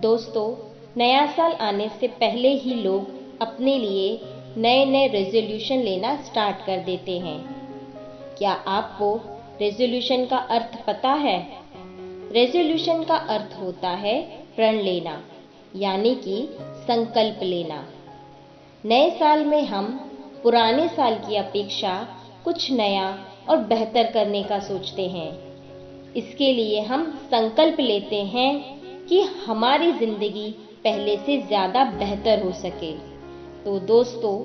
दोस्तों, नया साल आने से पहले ही लोग अपने लिए नए नए रेजोल्यूशन लेना स्टार्ट कर देते हैं। क्या आपको रेजोल्यूशन का अर्थ पता है? रेजोल्यूशन का अर्थ होता है प्रण लेना, यानी कि संकल्प लेना। नए साल में हम पुराने साल की अपेक्षा कुछ नया और बेहतर करने का सोचते हैं। इसके लिए हम संकल्प लेते हैं कि हमारी जिंदगी पहले से ज्यादा बेहतर हो सके। तो दोस्तों,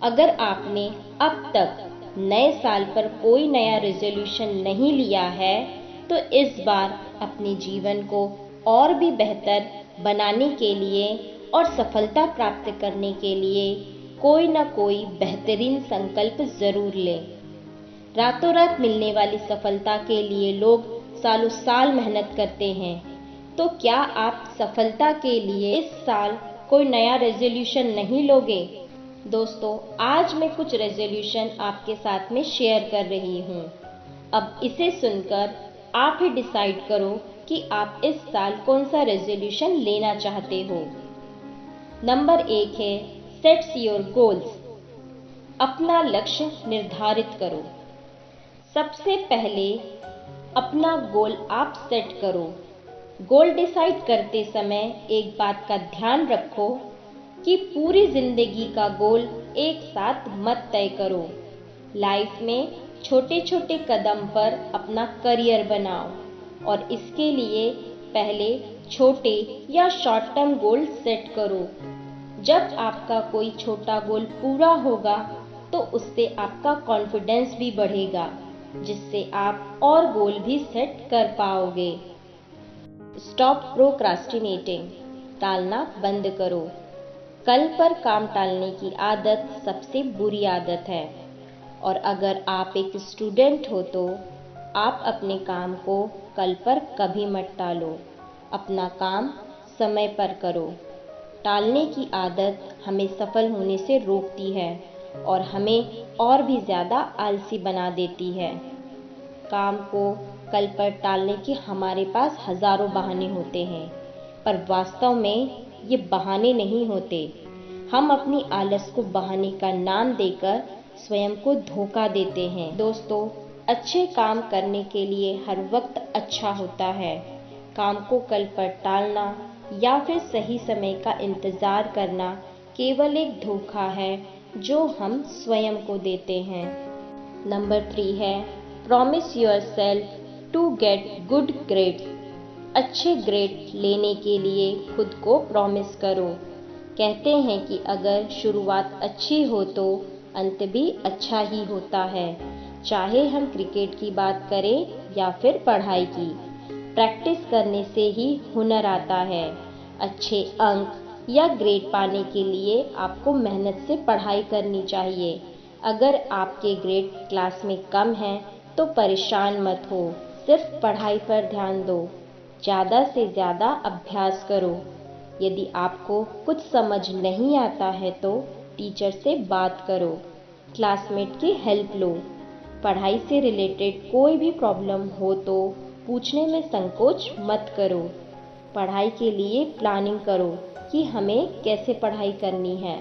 अगर आपने अब तक नए साल पर कोई नया रेजोल्यूशन नहीं लिया है, तो इस बार अपने जीवन को और भी बेहतर बनाने के लिए और सफलता प्राप्त करने के लिए कोई न कोई बेहतरीन संकल्प जरूर लें। रातों रात मिलने वाली सफलता के लिए लोग सालों साल मेहनत करते हैं। तो क्या आप सफलता के लिए इस साल कोई नया रेजोल्यूशन नहीं लोगे? दोस्तों, आज मैं कुछ रेजोल्यूशन आपके साथ में शेयर कर रही हूँ। अब इसे सुनकर आप ही डिसाइड करो कि आप इस साल कौन सा रेजोल्यूशन लेना चाहते हो। नंबर 1 है सेट्स योर गोल्स। अपना लक्ष्य निर्धारित करो। सबसे पहले अपना गोल आप सेट करो। गोल डिसाइड करते समय एक बात का ध्यान रखो कि पूरी जिंदगी का गोल एक साथ मत तय करो। लाइफ में छोटे छोटे कदम पर अपना करियर बनाओ और इसके लिए पहले छोटे या शॉर्ट टर्म गोल सेट करो। जब आपका कोई छोटा गोल पूरा होगा तो उससे आपका कॉन्फिडेंस भी बढ़ेगा, जिससे आप और गोल भी सेट कर पाओगे। Stop procrastinating. टालना बंद करो। कल पर काम टालने की आदत सबसे बुरी आदत है, और अगर आप एक स्टूडेंट हो तो आप अपने काम को कल पर कभी मत टालो। अपना काम समय पर करो। टालने की आदत हमें सफल होने से रोकती है और हमें और भी ज्यादा आलसी बना देती है। काम को कल पर टालने के हमारे पास हजारों बहाने होते हैं, पर वास्तव में ये बहाने नहीं होते। हम अपनी आलस को बहाने का नाम देकर स्वयं को धोखा देते हैं। दोस्तों, अच्छे काम करने के लिए हर वक्त अच्छा होता है। काम को कल पर टालना या फिर सही समय का इंतजार करना केवल एक धोखा है जो हम स्वयं को देते हैं। नंबर 3 है promise yourself to get good grades. अच्छे ग्रेड लेने के लिए खुद को प्रॉमिस करो। कहते हैं कि अगर शुरुआत अच्छी हो तो अंत भी अच्छा ही होता है। चाहे हम क्रिकेट की बात करें या फिर पढ़ाई की, प्रैक्टिस करने से ही हुनर आता है। अच्छे अंक या ग्रेड पाने के लिए आपको मेहनत से पढ़ाई करनी चाहिए। अगर आपके ग्रेड क्लास में कम हैं तो परेशान मत हो, सिर्फ पढ़ाई पर ध्यान दो। ज़्यादा से ज़्यादा अभ्यास करो। यदि आपको कुछ समझ नहीं आता है तो टीचर से बात करो, क्लासमेट की हेल्प लो। पढ़ाई से रिलेटेड कोई भी प्रॉब्लम हो तो पूछने में संकोच मत करो। पढ़ाई के लिए प्लानिंग करो कि हमें कैसे पढ़ाई करनी है।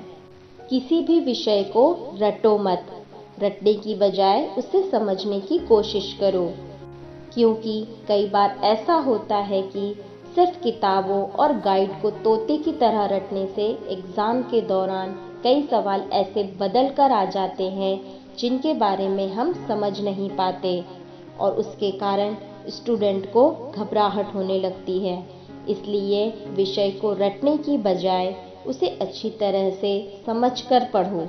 किसी भी विषय को रटो मत। रटने की बजाय उसे समझने की कोशिश करो, क्योंकि कई बार ऐसा होता है कि सिर्फ किताबों और गाइड को तोते की तरह रटने से एग्जाम के दौरान कई सवाल ऐसे बदल कर आ जाते हैं जिनके बारे में हम समझ नहीं पाते, और उसके कारण स्टूडेंट को घबराहट होने लगती है। इसलिए विषय को रटने की बजाय उसे अच्छी तरह से समझकर पढ़ो।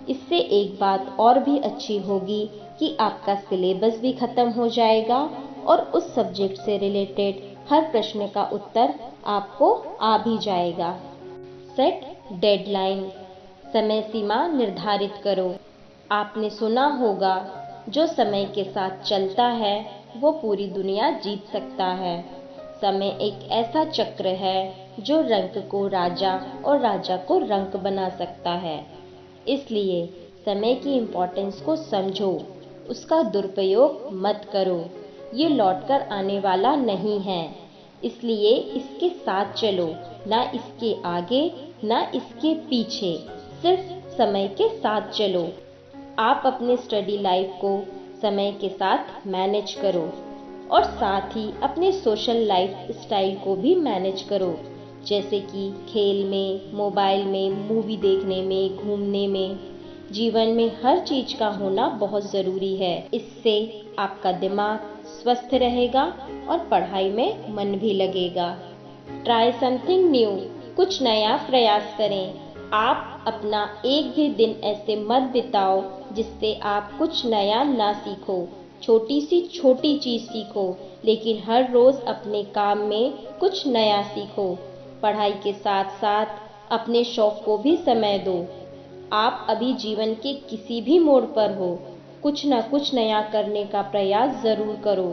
इससे एक बात और भी अच्छी होगी कि आपका सिलेबस भी खत्म हो जाएगा और उस सब्जेक्ट से रिलेटेड हर प्रश्न का उत्तर आपको आ भी जाएगा। Set deadline. समय सीमा निर्धारित करो। आपने सुना होगा, जो समय के साथ चलता है वो पूरी दुनिया जीत सकता है। समय एक ऐसा चक्र है जो रंक को राजा और राजा को रंक बना सकता है। इसलिए समय की इम्पोर्टेंस को समझो, उसका दुरुपयोग मत करो। ये लौट कर आने वाला नहीं है। इसलिए इसके साथ चलो, ना इसके आगे ना इसके पीछे, सिर्फ समय के साथ चलो। आप अपने स्टडी लाइफ को समय के साथ मैनेज करो और साथ ही अपने सोशल लाइफ स्टाइल को भी मैनेज करो, जैसे कि खेल में, मोबाइल में, मूवी देखने में, घूमने में। जीवन में हर चीज का होना बहुत जरूरी है। इससे आपका दिमाग स्वस्थ रहेगा और पढ़ाई में मन भी लगेगा। ट्राई समथिंग न्यू, कुछ नया प्रयास करें। आप अपना एक भी दिन ऐसे मत बिताओ जिससे आप कुछ नया ना सीखो। छोटी सी छोटी चीज सीखो, लेकिन हर रोज अपने काम में कुछ नया सीखो। पढ़ाई के साथ साथ अपने शौक को भी समय दो। आप अभी जीवन के किसी भी मोड़ पर हो, कुछ न कुछ नया करने का प्रयास जरूर करो,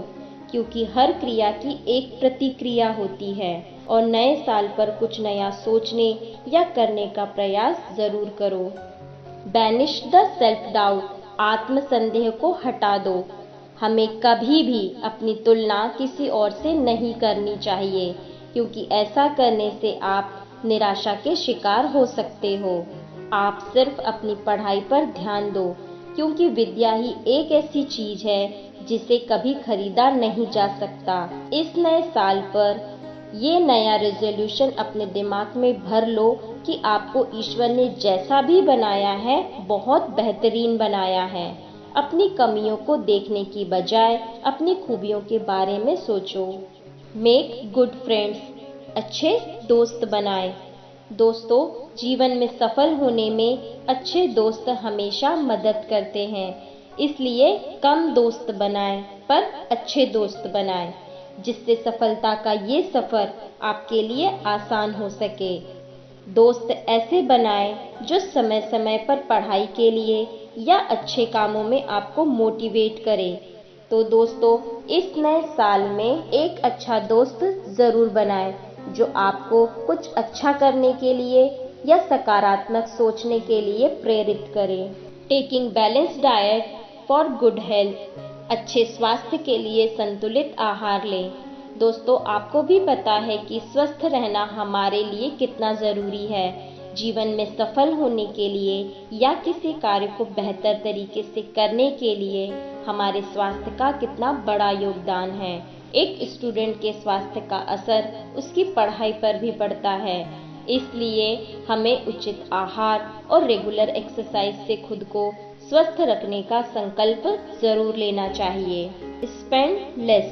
क्योंकि हर क्रिया की एक प्रतिक्रिया होती है। और नए साल पर कुछ नया सोचने या करने का प्रयास जरूर करो। बैनिश द सेल्फ डाउट, आत्मसंदेह को हटा दो। हमें कभी भी अपनी तुलना किसी और से नहीं करनी चाहिए, क्योंकि ऐसा करने से आप निराशा के शिकार हो सकते हो। आप सिर्फ अपनी पढ़ाई पर ध्यान दो, क्योंकि विद्या ही एक ऐसी चीज है जिसे कभी खरीदा नहीं जा सकता। इस नए साल पर ये नया रेजोल्यूशन अपने दिमाग में भर लो कि आपको ईश्वर ने जैसा भी बनाया है बहुत बेहतरीन बनाया है। अपनी कमियों को देखने की बजाय अपनी खूबियों के बारे में सोचो। मेक गुड फ्रेंड्स, अच्छे दोस्त बनाएं। दोस्तों, जीवन में सफल होने में अच्छे दोस्त हमेशा मदद करते हैं। इसलिए कम दोस्त बनाएं, पर अच्छे दोस्त बनाएं, जिससे सफलता का ये सफर आपके लिए आसान हो सके। दोस्त ऐसे बनाएं जो समय समय पर पढ़ाई के लिए या अच्छे कामों में आपको मोटिवेट करे। तो दोस्तों, इस नए साल में एक अच्छा दोस्त जरूर बनाएं, जो आपको कुछ अच्छा करने के लिए या सकारात्मक सोचने के लिए प्रेरित करे। Taking balance diet for good health, अच्छे स्वास्थ्य के लिए संतुलित आहार लें। दोस्तों, आपको भी पता है कि स्वस्थ रहना हमारे लिए कितना जरूरी है। जीवन में सफल होने के लिए या किसी कार्य को बेहतर तरीके से करने के लिए हमारे स्वास्थ्य का कितना बड़ा योगदान है। एक स्टूडेंट के स्वास्थ्य का असर उसकी पढ़ाई पर भी पड़ता है। इसलिए हमें उचित आहार और रेगुलर एक्सरसाइज से खुद को स्वस्थ रखने का संकल्प जरूर लेना चाहिए। स्पेंड लेस,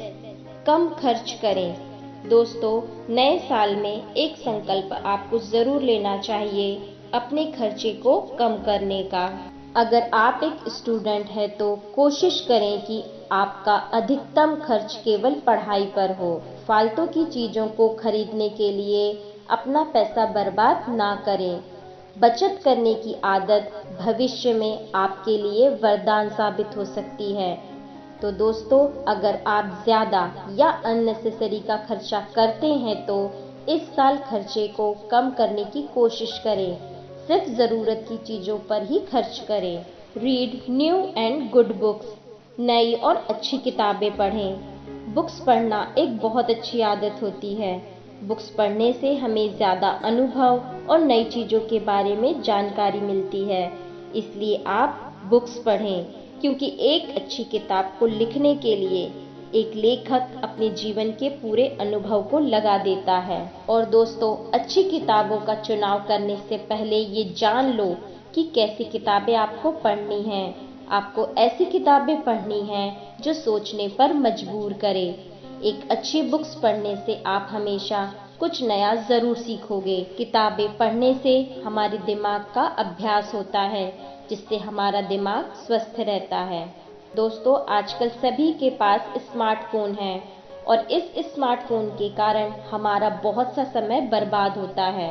कम खर्च करें। दोस्तों, नए साल में एक संकल्प आपको जरूर लेना चाहिए अपने खर्चे को कम करने का। अगर आप एक स्टूडेंट हैं तो कोशिश करें कि आपका अधिकतम खर्च केवल पढ़ाई पर हो। फालतू की चीजों को खरीदने के लिए अपना पैसा बर्बाद ना करें। बचत करने की आदत भविष्य में आपके लिए वरदान साबित हो सकती है। तो दोस्तों, अगर आप ज्यादा या अननेसेसरी का खर्चा करते हैं तो इस साल खर्चे को कम करने की कोशिश करें। सिर्फ जरूरत की चीजों पर ही खर्च करें। Read new and good books, नई और अच्छी किताबें पढ़ें। बुक्स पढ़ना एक बहुत अच्छी आदत होती है। बुक्स पढ़ने से हमें ज्यादा अनुभव और नई चीजों के बारे में जानकारी मिलती है। इसलिए आप बुक्स पढ़ें, क्योंकि एक अच्छी किताब को लिखने के लिए एक लेखक अपने जीवन के पूरे अनुभव को लगा देता है। और दोस्तों, अच्छी किताबों का चुनाव करने से पहले ये जान लो कि कैसी किताबें आपको पढ़नी हैं। आपको ऐसी किताबें पढ़नी हैं जो सोचने पर मजबूर करे। एक अच्छी बुक्स पढ़ने से आप हमेशा कुछ नया जरूर सीखोगे। किताबें पढ़ने से हमारे दिमाग का अभ्यास होता है, जिससे हमारा दिमाग स्वस्थ रहता है। दोस्तों, आजकल सभी के पास स्मार्टफोन है और इस स्मार्टफोन के कारण हमारा बहुत सा समय बर्बाद होता है।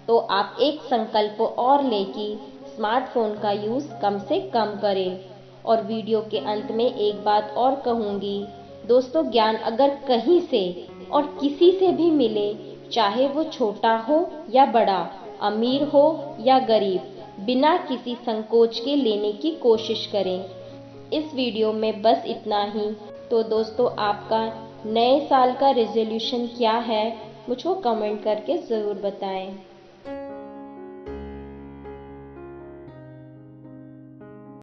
तो आप एक संकल्प और लें कि स्मार्टफोन का यूज कम से कम करें। और वीडियो के अंत में एक बात और कहूँगी, दोस्तों, ज्ञान अगर कहीं से और किसी से भी मिले, चाहे वो छोटा हो या बड़ा, अमीर हो या गरीब, बिना किसी संकोच के लेने की कोशिश करें। इस वीडियो में बस इतना ही। तो दोस्तों, आपका नए साल का रेज़ोल्यूशन क्या है, मुझको कमेंट करके ज़रूर बताएं।